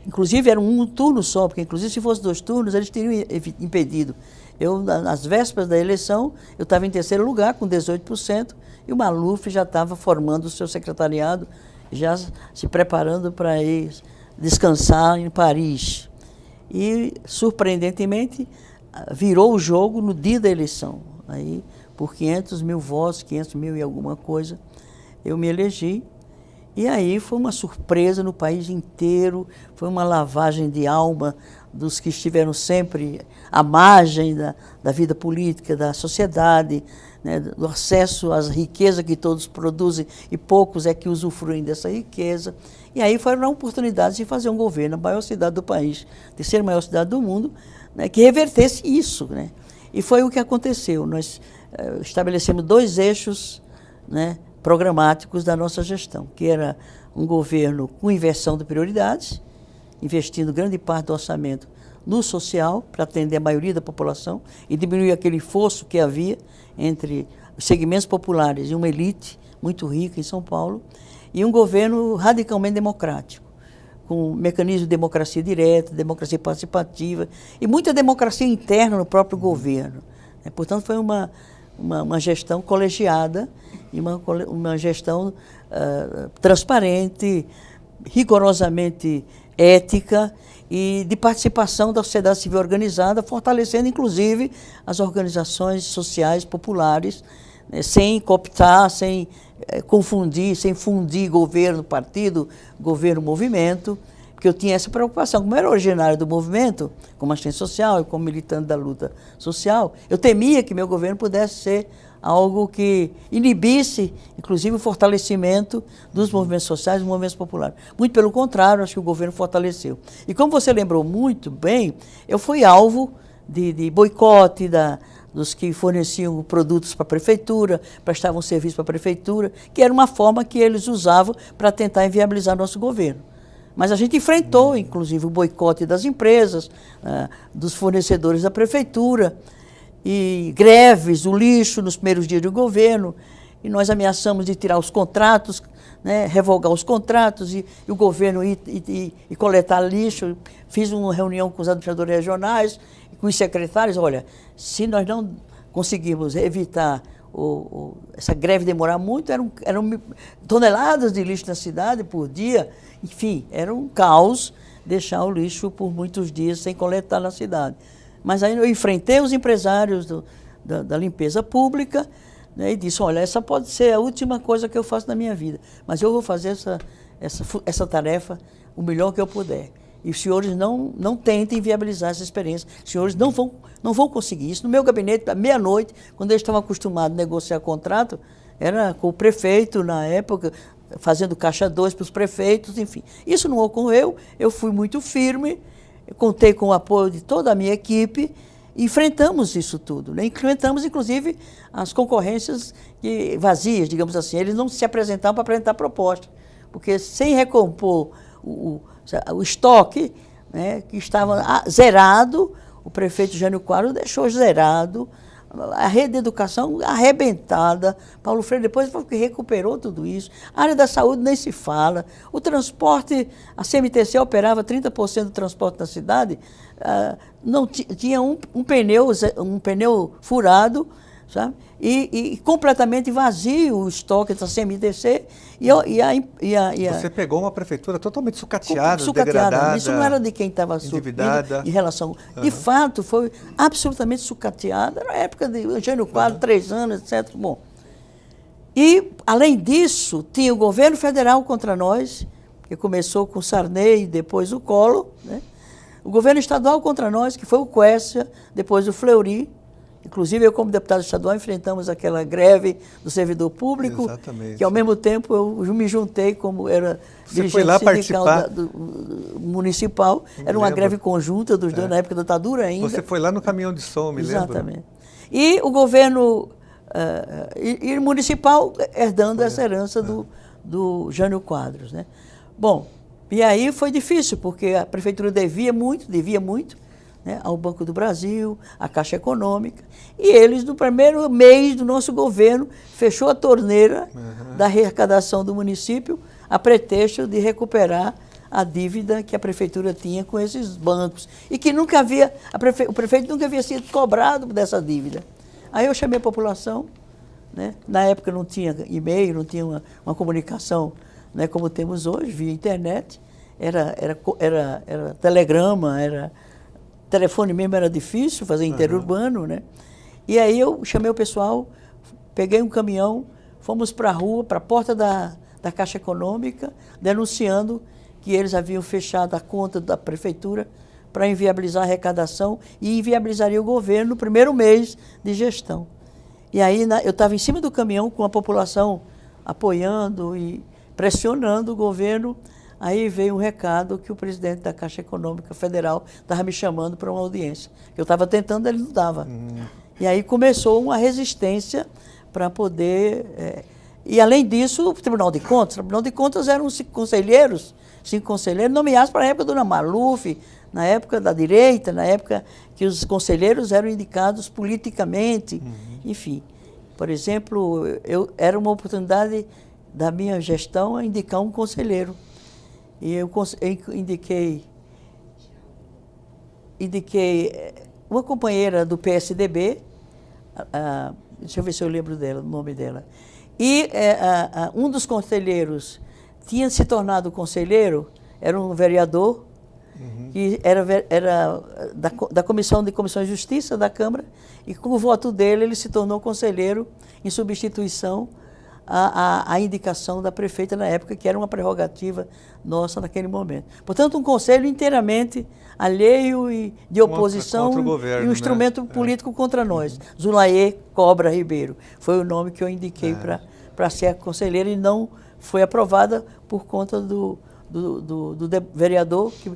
Inclusive era um turno só, porque inclusive se fosse 2 turnos, eles teriam impedido. Eu, nas vésperas da eleição, eu estava em 3º lugar, com 18%, e o Maluf já estava formando o seu secretariado, já se preparando para ir descansar em Paris. E, surpreendentemente, virou o jogo no dia da eleição. Aí, por 500 mil votos, 500 mil e alguma coisa, eu me elegi. E aí foi uma surpresa no país inteiro, foi uma lavagem de alma dos que estiveram sempre à margem da vida política, da sociedade, né, do acesso às riquezas que todos produzem e poucos é que usufruem dessa riqueza. E aí foi uma oportunidade de fazer um governo, a maior cidade do país, terceira maior cidade do mundo, né, que revertesse isso, né? E foi o que aconteceu. Nós estabelecemos 2 eixos, né, programáticos da nossa gestão, que era um governo com inversão de prioridades, investindo grande parte do orçamento no social, para atender a maioria da população e diminuir aquele fosso que havia entre os segmentos populares e uma elite muito rica em São Paulo, e um governo radicalmente democrático, com mecanismo de democracia direta, democracia participativa e muita democracia interna no próprio governo. Portanto, foi uma gestão colegiada e uma gestão transparente, rigorosamente ética e de participação da sociedade civil organizada, fortalecendo inclusive as organizações sociais populares, né, sem cooptar, sem confundir, sem fundir governo, partido, governo, movimento, porque eu tinha essa preocupação. Como eu era originário do movimento, como assistente social e como militante da luta social, eu temia que meu governo pudesse ser algo que inibisse, inclusive, o fortalecimento dos movimentos sociais, dos movimentos populares. Muito pelo contrário, acho que o governo fortaleceu. E como você lembrou muito bem, eu fui alvo de boicote dos que forneciam produtos para a prefeitura, prestavam serviço para a prefeitura, que era uma forma que eles usavam para tentar inviabilizar nosso governo. Mas a gente enfrentou, inclusive, o boicote das empresas, dos fornecedores da prefeitura, e greves, o lixo nos primeiros dias do governo, e nós ameaçamos de tirar os contratos, né, revogar os contratos, e o governo ir coletar lixo. Fiz uma reunião com os administradores regionais, com os secretários. Olha, se nós não conseguirmos evitar essa greve demorar muito, eram toneladas de lixo na cidade por dia, enfim, era um caos deixar o lixo por muitos dias sem coletar na cidade. Mas aí eu enfrentei os empresários da limpeza pública, né, e disse, olha, essa pode ser a última coisa que eu faço na minha vida, mas eu vou fazer essa tarefa o melhor que eu puder. E os senhores não tentem viabilizar essa experiência, os senhores não vão conseguir isso. No meu gabinete, à meia-noite, quando eles estavam acostumados a negociar contrato, era com o prefeito, na época, fazendo caixa 2 para os prefeitos, enfim. Isso não ocorreu, eu fui muito firme, contei com o apoio de toda a minha equipe, e enfrentamos isso tudo, né? Enfrentamos, inclusive, as concorrências vazias, digamos assim. Eles não se apresentavam para apresentar proposta, porque sem recompor o estoque, né, que estava zerado, o prefeito Jânio Quadros deixou zerado, a rede de educação arrebentada, Paulo Freire depois foi que recuperou tudo isso, a área da saúde nem se fala, o transporte, a CMTC operava 30% do transporte na cidade, não tinha um pneu furado, sabe? E completamente vazio o estoque da CMTC. Você pegou uma prefeitura totalmente sucateada, degradada. Isso não era de quem estava endividada. Em relação. De fato, foi absolutamente sucateada. Na época de Eugênio Quadros, 3 anos, etc. Bom. E, além disso, tinha o governo federal contra nós, que começou com o Sarney e depois o Collor, né? O governo estadual contra nós, que foi o Quércia, depois o Fleury. Inclusive, eu, como deputado estadual, enfrentamos aquela greve do servidor público. Exatamente. Que, ao mesmo tempo, eu me juntei como era dirigente sindical do municipal. Era uma greve conjunta dos dois, na época da ditadura ainda. Você foi lá no caminhão de som, me lembro. Exatamente. E o governo municipal herdando essa herança do Jânio Quadros, né? Bom, E aí foi difícil, porque a prefeitura devia muito, né, ao Banco do Brasil, à Caixa Econômica, e eles, no primeiro mês do nosso governo, fechou a torneira da arrecadação do município a pretexto de recuperar a dívida que a prefeitura tinha com esses bancos, e que nunca havia, o prefeito nunca havia sido cobrado dessa dívida. Aí eu chamei a população, né, na época não tinha e-mail, não tinha uma comunicação, né, como temos hoje, via internet, era telegrama, telefone mesmo era difícil, fazer interurbano, né? E aí eu chamei o pessoal, peguei um caminhão, fomos para a rua, para a porta da Caixa Econômica, denunciando que eles haviam fechado a conta da prefeitura para inviabilizar a arrecadação e inviabilizaria o governo no primeiro mês de gestão. E aí eu estava em cima do caminhão com a população apoiando e pressionando o governo. Aí veio um recado que o presidente da Caixa Econômica Federal estava me chamando para uma audiência. Eu estava tentando, ele não dava. E aí começou uma resistência para poder... E além disso, o Tribunal de Contas eram 5 conselheiros nomeados para a época da Dona Maluf, na época da direita, na época que os conselheiros eram indicados politicamente, enfim. Por exemplo, era uma oportunidade da minha gestão a indicar um conselheiro. E eu indiquei uma companheira do PSDB, deixa eu ver se eu lembro dela, o nome dela. E um dos conselheiros tinha se tornado conselheiro, era um vereador, que era da Comissão de Comissões de Justiça da Câmara, e com o voto dele ele se tornou conselheiro em substituição à indicação da prefeita na época, que era uma prerrogativa nossa naquele momento. Portanto, um conselho inteiramente alheio e de oposição contra o governo, e um instrumento político contra nós. Zulaê Cobra Ribeiro foi o nome que eu indiquei para ser a conselheira, e não foi aprovada por conta do vereador, que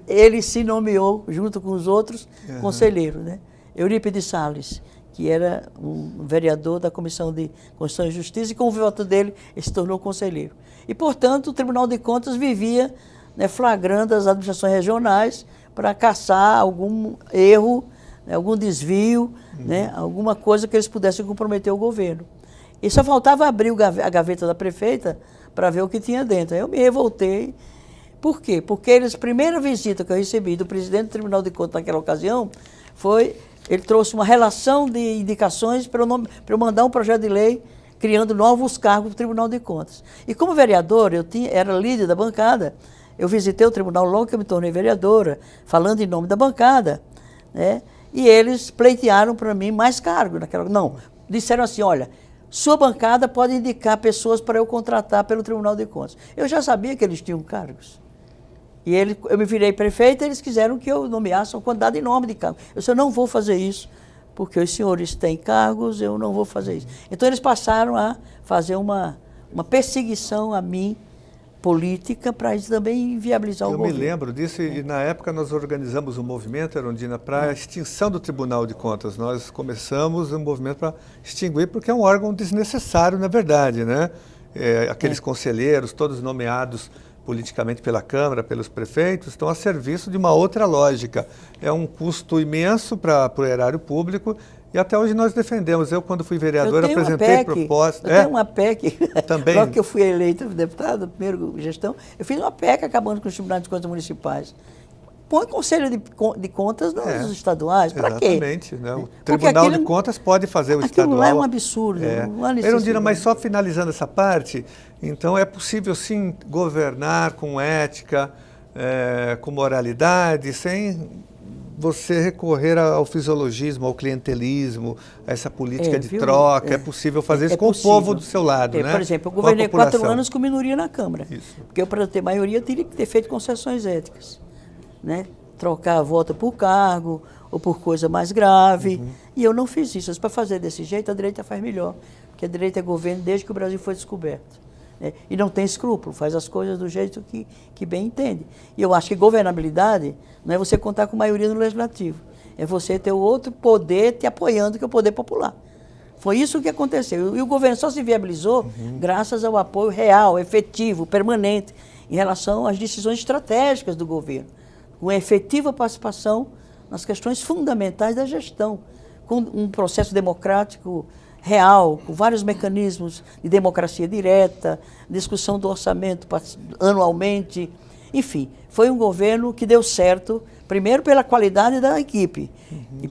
ele se nomeou junto com os outros conselheiros, né? Eurípides Salles, que era um vereador da Comissão de Constituição e Justiça, e com o voto dele ele se tornou conselheiro. E, portanto, o Tribunal de Contas vivia, né, flagrando as administrações regionais para caçar algum erro, né, algum desvio, né, alguma coisa que eles pudessem comprometer o governo. E só faltava abrir a gaveta da prefeita para ver o que tinha dentro. Aí eu me revoltei. Por quê? Porque a primeira visita que eu recebi do presidente do Tribunal de Contas naquela ocasião foi... Ele trouxe uma relação de indicações para eu mandar um projeto de lei criando novos cargos do Tribunal de Contas. E como vereador, era líder da bancada, eu visitei o tribunal logo que eu me tornei vereadora, falando em nome da bancada, né? E eles pleitearam para mim mais cargos. Não, disseram assim, olha, sua bancada pode indicar pessoas para eu contratar pelo Tribunal de Contas. Eu já sabia que eles tinham cargos. E eu me virei prefeita, eles quiseram que eu nomeasse uma quantidade enorme de cargos. Eu disse, eu não vou fazer isso, porque os senhores têm cargos, eu não vou fazer isso. Então eles passaram a fazer uma perseguição a mim, política, para isso também viabilizar o governo. Eu me lembro disso, e na época nós organizamos um movimento, Erundina, para a extinção do Tribunal de Contas. Nós começamos um movimento para extinguir, porque é um órgão desnecessário, na verdade, né? Aqueles conselheiros, todos nomeados politicamente pela Câmara, pelos prefeitos, estão a serviço de uma outra lógica. É um custo imenso para o erário público, e até hoje nós defendemos. Eu, quando fui vereador, apresentei proposta. Eu tenho uma PEC, também. Logo que eu fui eleito deputado, primeira gestão, eu fiz uma PEC acabando com os tribunais de contas municipais. Põe conselho de contas nos estaduais, para quê? Exatamente. Né? O Tribunal de Contas pode fazer o estadual. Aquilo lá é um absurdo. Erundina, mas só finalizando essa parte, então é possível sim governar com ética, com moralidade, sem você recorrer ao fisiologismo, ao clientelismo, a essa política de troca. É possível fazer isso com o povo do seu lado, né? Por exemplo, eu governei 4 anos com minoria na Câmara. Isso. Porque eu, para ter maioria, teria que ter feito concessões éticas, né? Trocar a voto por cargo ou por coisa mais grave. E eu não fiz isso. Mas para fazer desse jeito, a direita faz melhor. Porque a direita é governo desde que o Brasil foi descoberto. Né? E não tem escrúpulo, faz as coisas do jeito que bem entende. E eu acho que governabilidade não é você contar com maioria no legislativo. É você ter o outro poder te apoiando, que é o poder popular. Foi isso que aconteceu. E o governo só se viabilizou graças ao apoio real, efetivo, permanente. em relação às decisões estratégicas do governo, com efetiva participação nas questões fundamentais da gestão, com um processo democrático real, com vários mecanismos de democracia direta, discussão do orçamento anualmente. Enfim, foi um governo que deu certo, primeiro pela qualidade da equipe,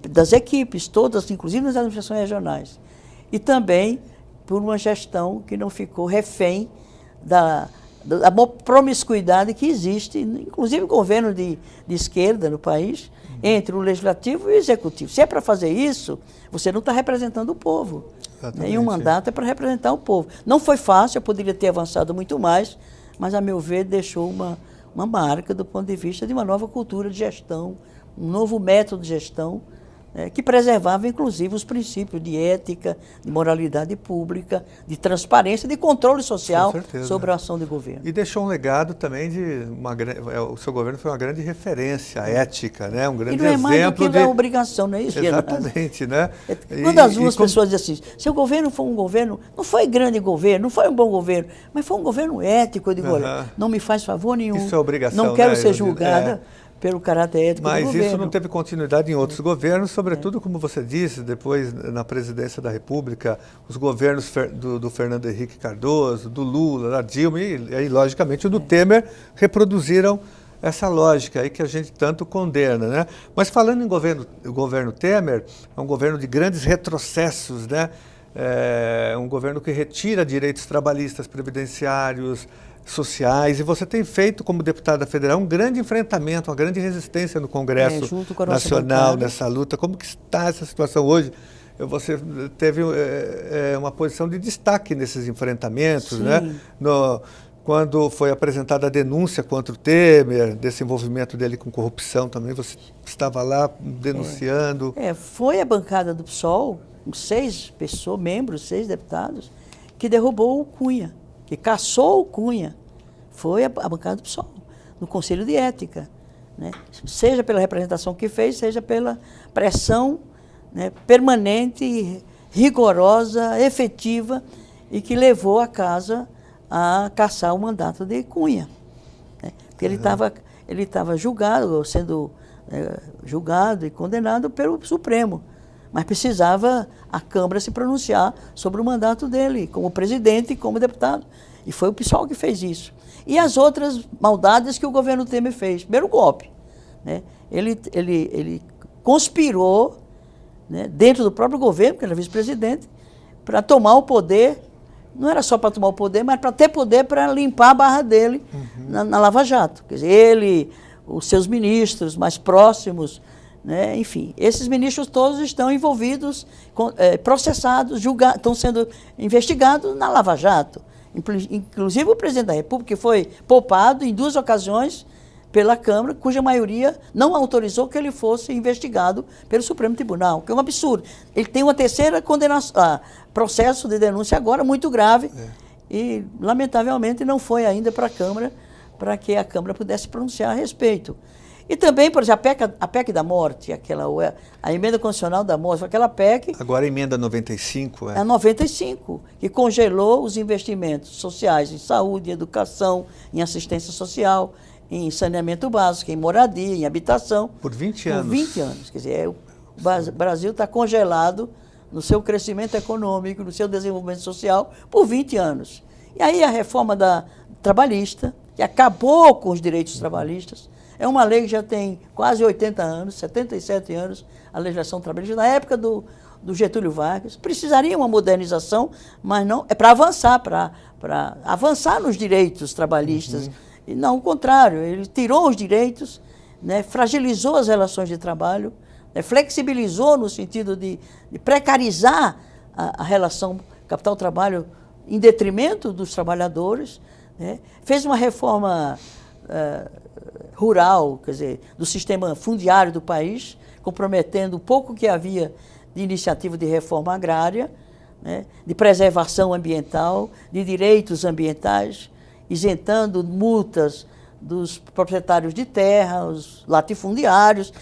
das equipes todas, inclusive nas administrações regionais, e também por uma gestão que não ficou refém da promiscuidade que existe, inclusive o governo de esquerda no país, entre o legislativo e o executivo. Se é para fazer isso, você não está representando o povo. E um mandato é para representar o povo. Não foi fácil, eu poderia ter avançado muito mais, mas, a meu ver, deixou uma marca do ponto de vista de uma nova cultura de gestão, um novo método de gestão, que preservava, inclusive, os princípios de ética, de moralidade pública, de transparência, de controle social sobre a ação do governo. E deixou um legado também de o seu governo foi uma grande referência ética, né? Um grande exemplo. E não é mais do que a obrigação, não é isso? Exatamente, né? Quando as duas pessoas dizem assim, seu governo foi um governo, não foi grande governo, não foi um bom governo, mas foi um governo ético. Eu digo, olha, não me faz favor nenhum. Isso é obrigação, não quero ser julgada pelo caráter ético do governo. Mas isso não teve continuidade em outros governos, sobretudo, como você disse, depois na presidência da República, os governos do Fernando Henrique Cardoso, do Lula, da Dilma e aí, logicamente, o do Temer reproduziram essa lógica aí que a gente tanto condena, né? Mas falando em governo Temer, é um governo de grandes retrocessos, né? É um governo que retira direitos trabalhistas, previdenciários, sociais, e você tem feito, como deputada federal, um grande enfrentamento, uma grande resistência no Congresso Nacional nessa luta. Como que está essa situação hoje? Você teve uma posição de destaque nesses enfrentamentos, né? Quando foi apresentada a denúncia contra o Temer, desse envolvimento dele com corrupção também, você estava lá denunciando. Foi a bancada do PSOL, com 6 membros, 6 deputados, que derrubou o Cunha, que cassou o Cunha. Foi a bancada do PSOL, no Conselho de Ética, né? Seja pela representação que fez, seja pela pressão, né, permanente, rigorosa, efetiva, e que levou a casa a cassar o mandato de Cunha, né? Porque ele estava julgado, sendo julgado e condenado pelo Supremo, mas precisava a Câmara se pronunciar sobre o mandato dele, como presidente e como deputado. E foi o PSOL que fez isso. E as outras maldades que o governo Temer fez. Primeiro, o golpe, né? Ele conspirou, né, dentro do próprio governo, porque era vice-presidente, para tomar o poder. Não era só para tomar o poder, mas para ter poder para limpar a barra dele na Lava Jato. Quer dizer, ele, os seus ministros mais próximos, né, enfim, esses ministros todos estão envolvidos, processados, julgados, estão sendo investigados na Lava Jato. Inclusive o presidente da República, que foi poupado em 2 ocasiões pela Câmara, cuja maioria não autorizou que ele fosse investigado pelo Supremo Tribunal, que é um absurdo. Ele tem uma terceira condenação, processo de denúncia agora muito grave, e lamentavelmente não foi ainda para a Câmara, para que a Câmara pudesse pronunciar a respeito. E também, por exemplo, a PEC da morte, a emenda constitucional da morte, aquela PEC... Agora a emenda 95, A 95, que congelou os investimentos sociais em saúde, em educação, em assistência social, em saneamento básico, em moradia, em habitação. Por 20 anos. Por 20 anos. Quer dizer, o Brasil está congelado no seu crescimento econômico, no seu desenvolvimento social, por 20 anos. E aí a reforma trabalhista, que acabou com os direitos trabalhistas, é uma lei que já tem quase 80 anos, 77 anos, a legislação trabalhista, na época do Getúlio Vargas. Precisaria uma modernização, mas não é para avançar, para avançar nos direitos trabalhistas. E não o contrário, ele tirou os direitos, né, fragilizou as relações de trabalho, né, flexibilizou no sentido de precarizar a relação capital-trabalho em detrimento dos trabalhadores, né, fez uma reforma rural, quer dizer, do sistema fundiário do país, comprometendo o pouco que havia de iniciativa de reforma agrária, né, de preservação ambiental, de direitos ambientais, isentando multas dos proprietários de terra, os latifundiários.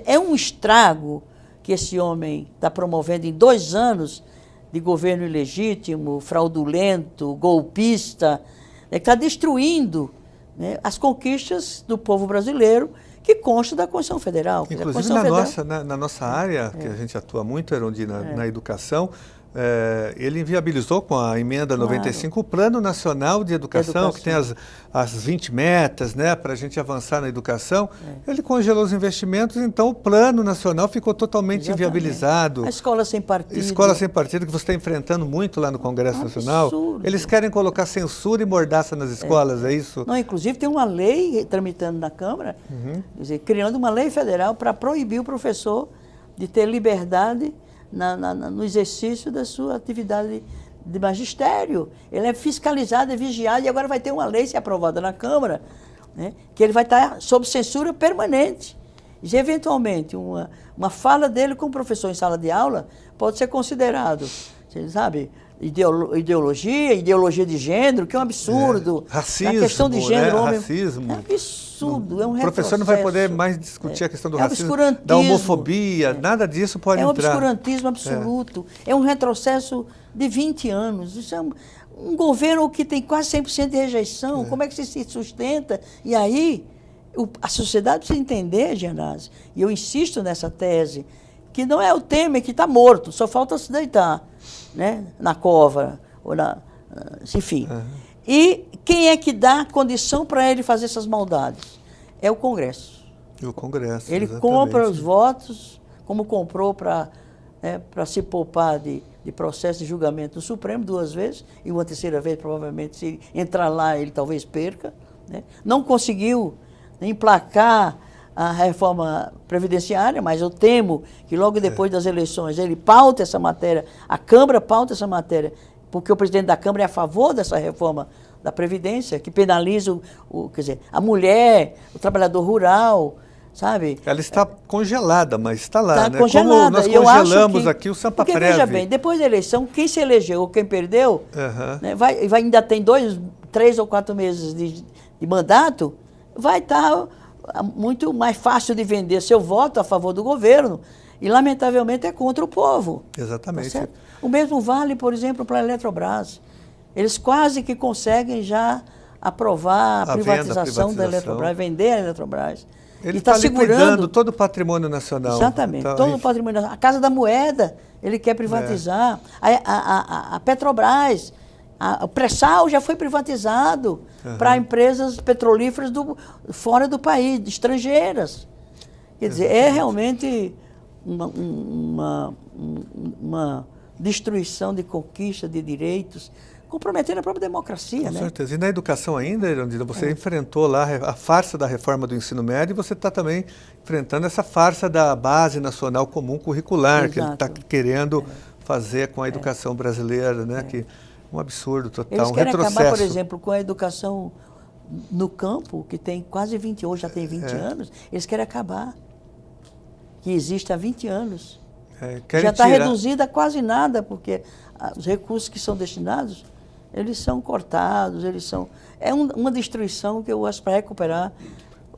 É um estrago que esse homem está promovendo em 2 anos de governo ilegítimo, fraudulento, golpista, que está destruindo, né, as conquistas do povo brasileiro, que consta da Constituição Federal. Inclusive na nossa área, que a gente atua muito, Erondi, na educação, ele inviabilizou com a emenda 95 o Plano Nacional de Educação, que tem as 20 metas, né, para a gente avançar na educação. Ele congelou os investimentos, então o Plano Nacional ficou totalmente inviabilizado. A escola sem partido. Escola sem partido, que você está enfrentando muito lá no Congresso Nacional. Eles querem colocar censura e mordaça nas escolas, é isso? Não, inclusive tem uma lei tramitando na Câmara, quer dizer, criando uma lei federal para proibir o professor de ter liberdade no exercício da sua atividade de magistério. Ele é fiscalizado, é vigiado, e agora vai ter uma lei, se aprovada na Câmara, né, que ele vai estar sob censura permanente. E, eventualmente, uma fala dele com o professor em sala de aula pode ser considerado, você sabe, ideologia de gênero, que é um absurdo. Racismo, a questão de gênero, né? Racismo. É absurdo, é um retrocesso. O professor não vai poder mais discutir a questão do racismo, obscurantismo, da homofobia, nada disso pode entrar. É um obscurantismo absoluto, é um retrocesso de 20 anos. Isso é um governo que tem quase 100% de rejeição, como é que se sustenta? E aí, a sociedade precisa entender, Genásio, e eu insisto nessa tese, que não é o Temer que está morto, só falta se deitar, né, na cova, ou enfim. E quem é que dá condição para ele fazer essas maldades? É o Congresso. O Congresso, ele exatamente. Compra os votos, como comprou para se poupar de processo de julgamento no Supremo 2 vezes, e uma terceira vez, provavelmente, se entrar lá, ele talvez perca, né? Não conseguiu emplacar a reforma previdenciária, mas eu temo que logo depois das eleições ele pauta essa matéria, a Câmara pauta essa matéria, porque o presidente da Câmara é a favor dessa reforma da Previdência, que penaliza quer dizer, a mulher, o trabalhador rural, sabe? Ela está congelada, mas está lá, está né? congelada. Como nós congelamos aqui o Sampaprev. Porque, veja bem, depois da eleição, quem se elegeu ou quem perdeu, né, ainda tem 2, 3 ou 4 meses de mandato, vai estar muito mais fácil de vender seu voto a favor do governo e, lamentavelmente, é contra o povo. Exatamente. Tá, o mesmo vale, por exemplo, para a Eletrobras. Eles quase que conseguem já aprovar a privatização da Eletrobras, vender a Eletrobras. Ele está liquidando todo o patrimônio nacional. Exatamente, todo o patrimônio nacional. A Casa da Moeda, ele quer privatizar. A Petrobras, o pré-sal já foi privatizado para empresas petrolíferas fora do país, estrangeiras. Quer dizer, é realmente uma destruição de conquista de direitos, comprometendo a própria democracia. Com certeza. E na educação ainda, Erundina, você enfrentou lá a farsa da reforma do ensino médio e você está também enfrentando essa farsa da Base Nacional Comum Curricular, que ele está querendo fazer com a educação brasileira, né? Que um absurdo total, Eles querem retrocesso. acabar, por exemplo, com a educação no campo, que tem quase 20, hoje já tem 20 anos, eles querem acabar. Que existe há 20 anos. Já está reduzida a quase nada, porque os recursos que são destinados, eles são cortados, é uma destruição que eu acho para recuperar.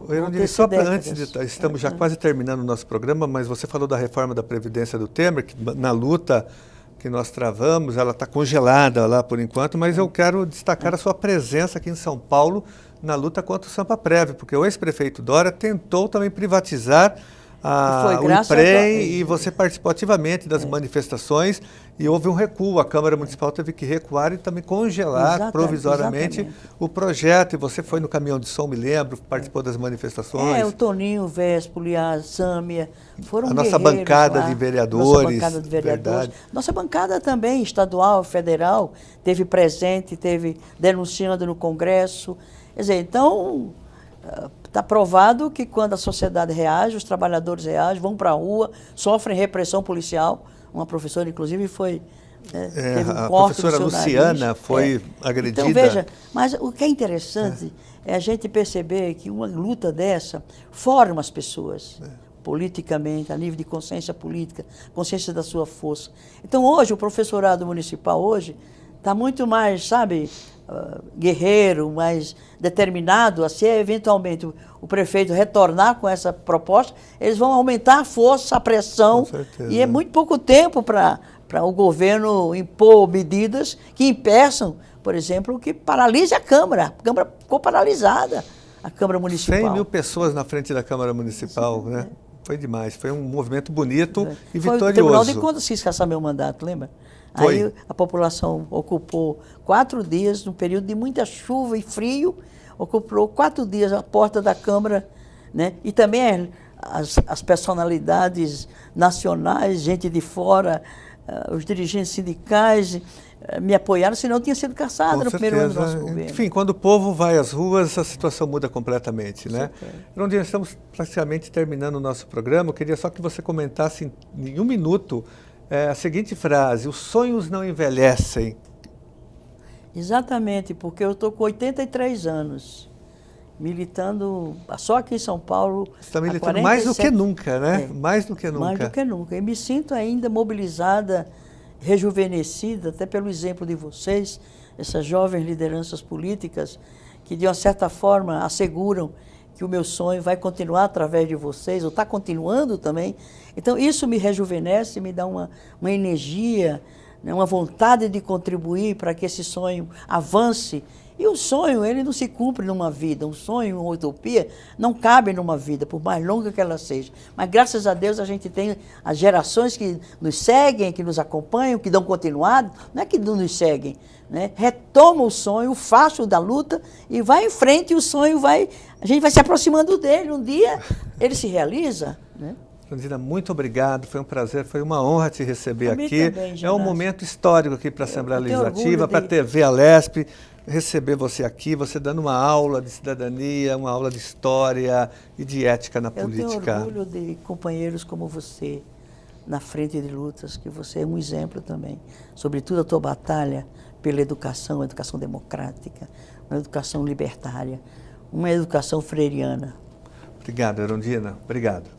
Erundina, só antes estamos já quase terminando o nosso programa, mas você falou da reforma da Previdência do Temer, que na luta que nós travamos, ela está congelada lá por enquanto, mas eu quero destacar a sua presença aqui em São Paulo na luta contra o Sampaprev, porque o ex-prefeito Dória tentou também privatizar o IPREM e você participou ativamente das manifestações e houve um recuo. A Câmara Municipal teve que recuar e também congelar provisoriamente o projeto. E você foi no caminhão de som, me lembro, participou das manifestações. O Toninho, o Véspoli, a Sâmia, foram a nossa bancada de vereadores. Nossa bancada de vereadores. Nossa bancada também, estadual, federal, teve presente, teve denunciando no Congresso. Quer dizer, então, está provado que quando a sociedade reage, os trabalhadores reagem, vão para a rua, sofrem repressão policial. Uma professora, inclusive, teve a professora Luciana foi agredida. Então, veja, mas o que é interessante é a gente perceber que uma luta dessa forma as pessoas politicamente, a nível de consciência política, consciência da sua força. Então, hoje, o professorado municipal está muito mais, sabe, guerreiro, mais determinado a ser, eventualmente, o prefeito retornar com essa proposta, eles vão aumentar a força, a pressão, e é muito pouco tempo para o governo impor medidas que impeçam por exemplo, que paralise a Câmara. A Câmara ficou paralisada, a Câmara Municipal. 100 mil pessoas na frente da Câmara Municipal, né? Foi demais, foi um movimento bonito e vitorioso. Foi o Tribunal de Contas quis caçar meu mandato, lembra? Foi. Aí a população ocupou 4 dias, num período de muita chuva e frio, ocupou 4 dias a porta da Câmara, né? E também as personalidades nacionais, gente de fora, os dirigentes sindicais me apoiaram, senão eu tinha sido caçada no primeiro ano do nosso governo. Enfim, quando o povo vai às ruas, a situação muda completamente, né? Erundina, estamos praticamente terminando o nosso programa. Eu queria só que você comentasse em um minuto a seguinte frase: os sonhos não envelhecem. Exatamente, porque eu estou com 83 anos, militando só aqui em São Paulo. Você está militando mais do que nunca, né? Mais do que nunca. Mais do que nunca. E me sinto ainda mobilizada, rejuvenescida, até pelo exemplo de vocês, essas jovens lideranças políticas, que de uma certa forma asseguram que o meu sonho vai continuar através de vocês, ou está continuando também. Então isso me rejuvenesce, me dá uma energia, né, uma vontade de contribuir para que esse sonho avance. E o sonho, ele não se cumpre numa vida. Um sonho, uma utopia, não cabe numa vida, por mais longa que ela seja. Mas, graças a Deus, a gente tem as gerações que nos seguem, que nos acompanham, que dão continuado. Não é que não nos seguem, né? Retoma o sonho, o facho da luta e vai em frente, e o sonho vai... A gente vai se aproximando dele. Um dia, ele se realiza, né? Erundina, muito obrigado, foi um prazer, foi uma honra te receber aqui. Também, é um momento histórico aqui para a Assembleia Legislativa, para a de... TV Alesp, receber você aqui, você dando uma aula de cidadania, uma aula de história e de ética na política. Eu tenho orgulho de companheiros como você na frente de lutas, que você é um exemplo também, sobretudo a tua batalha pela educação, educação democrática, uma educação libertária, uma educação freiriana. Obrigado, Erundina. Obrigado.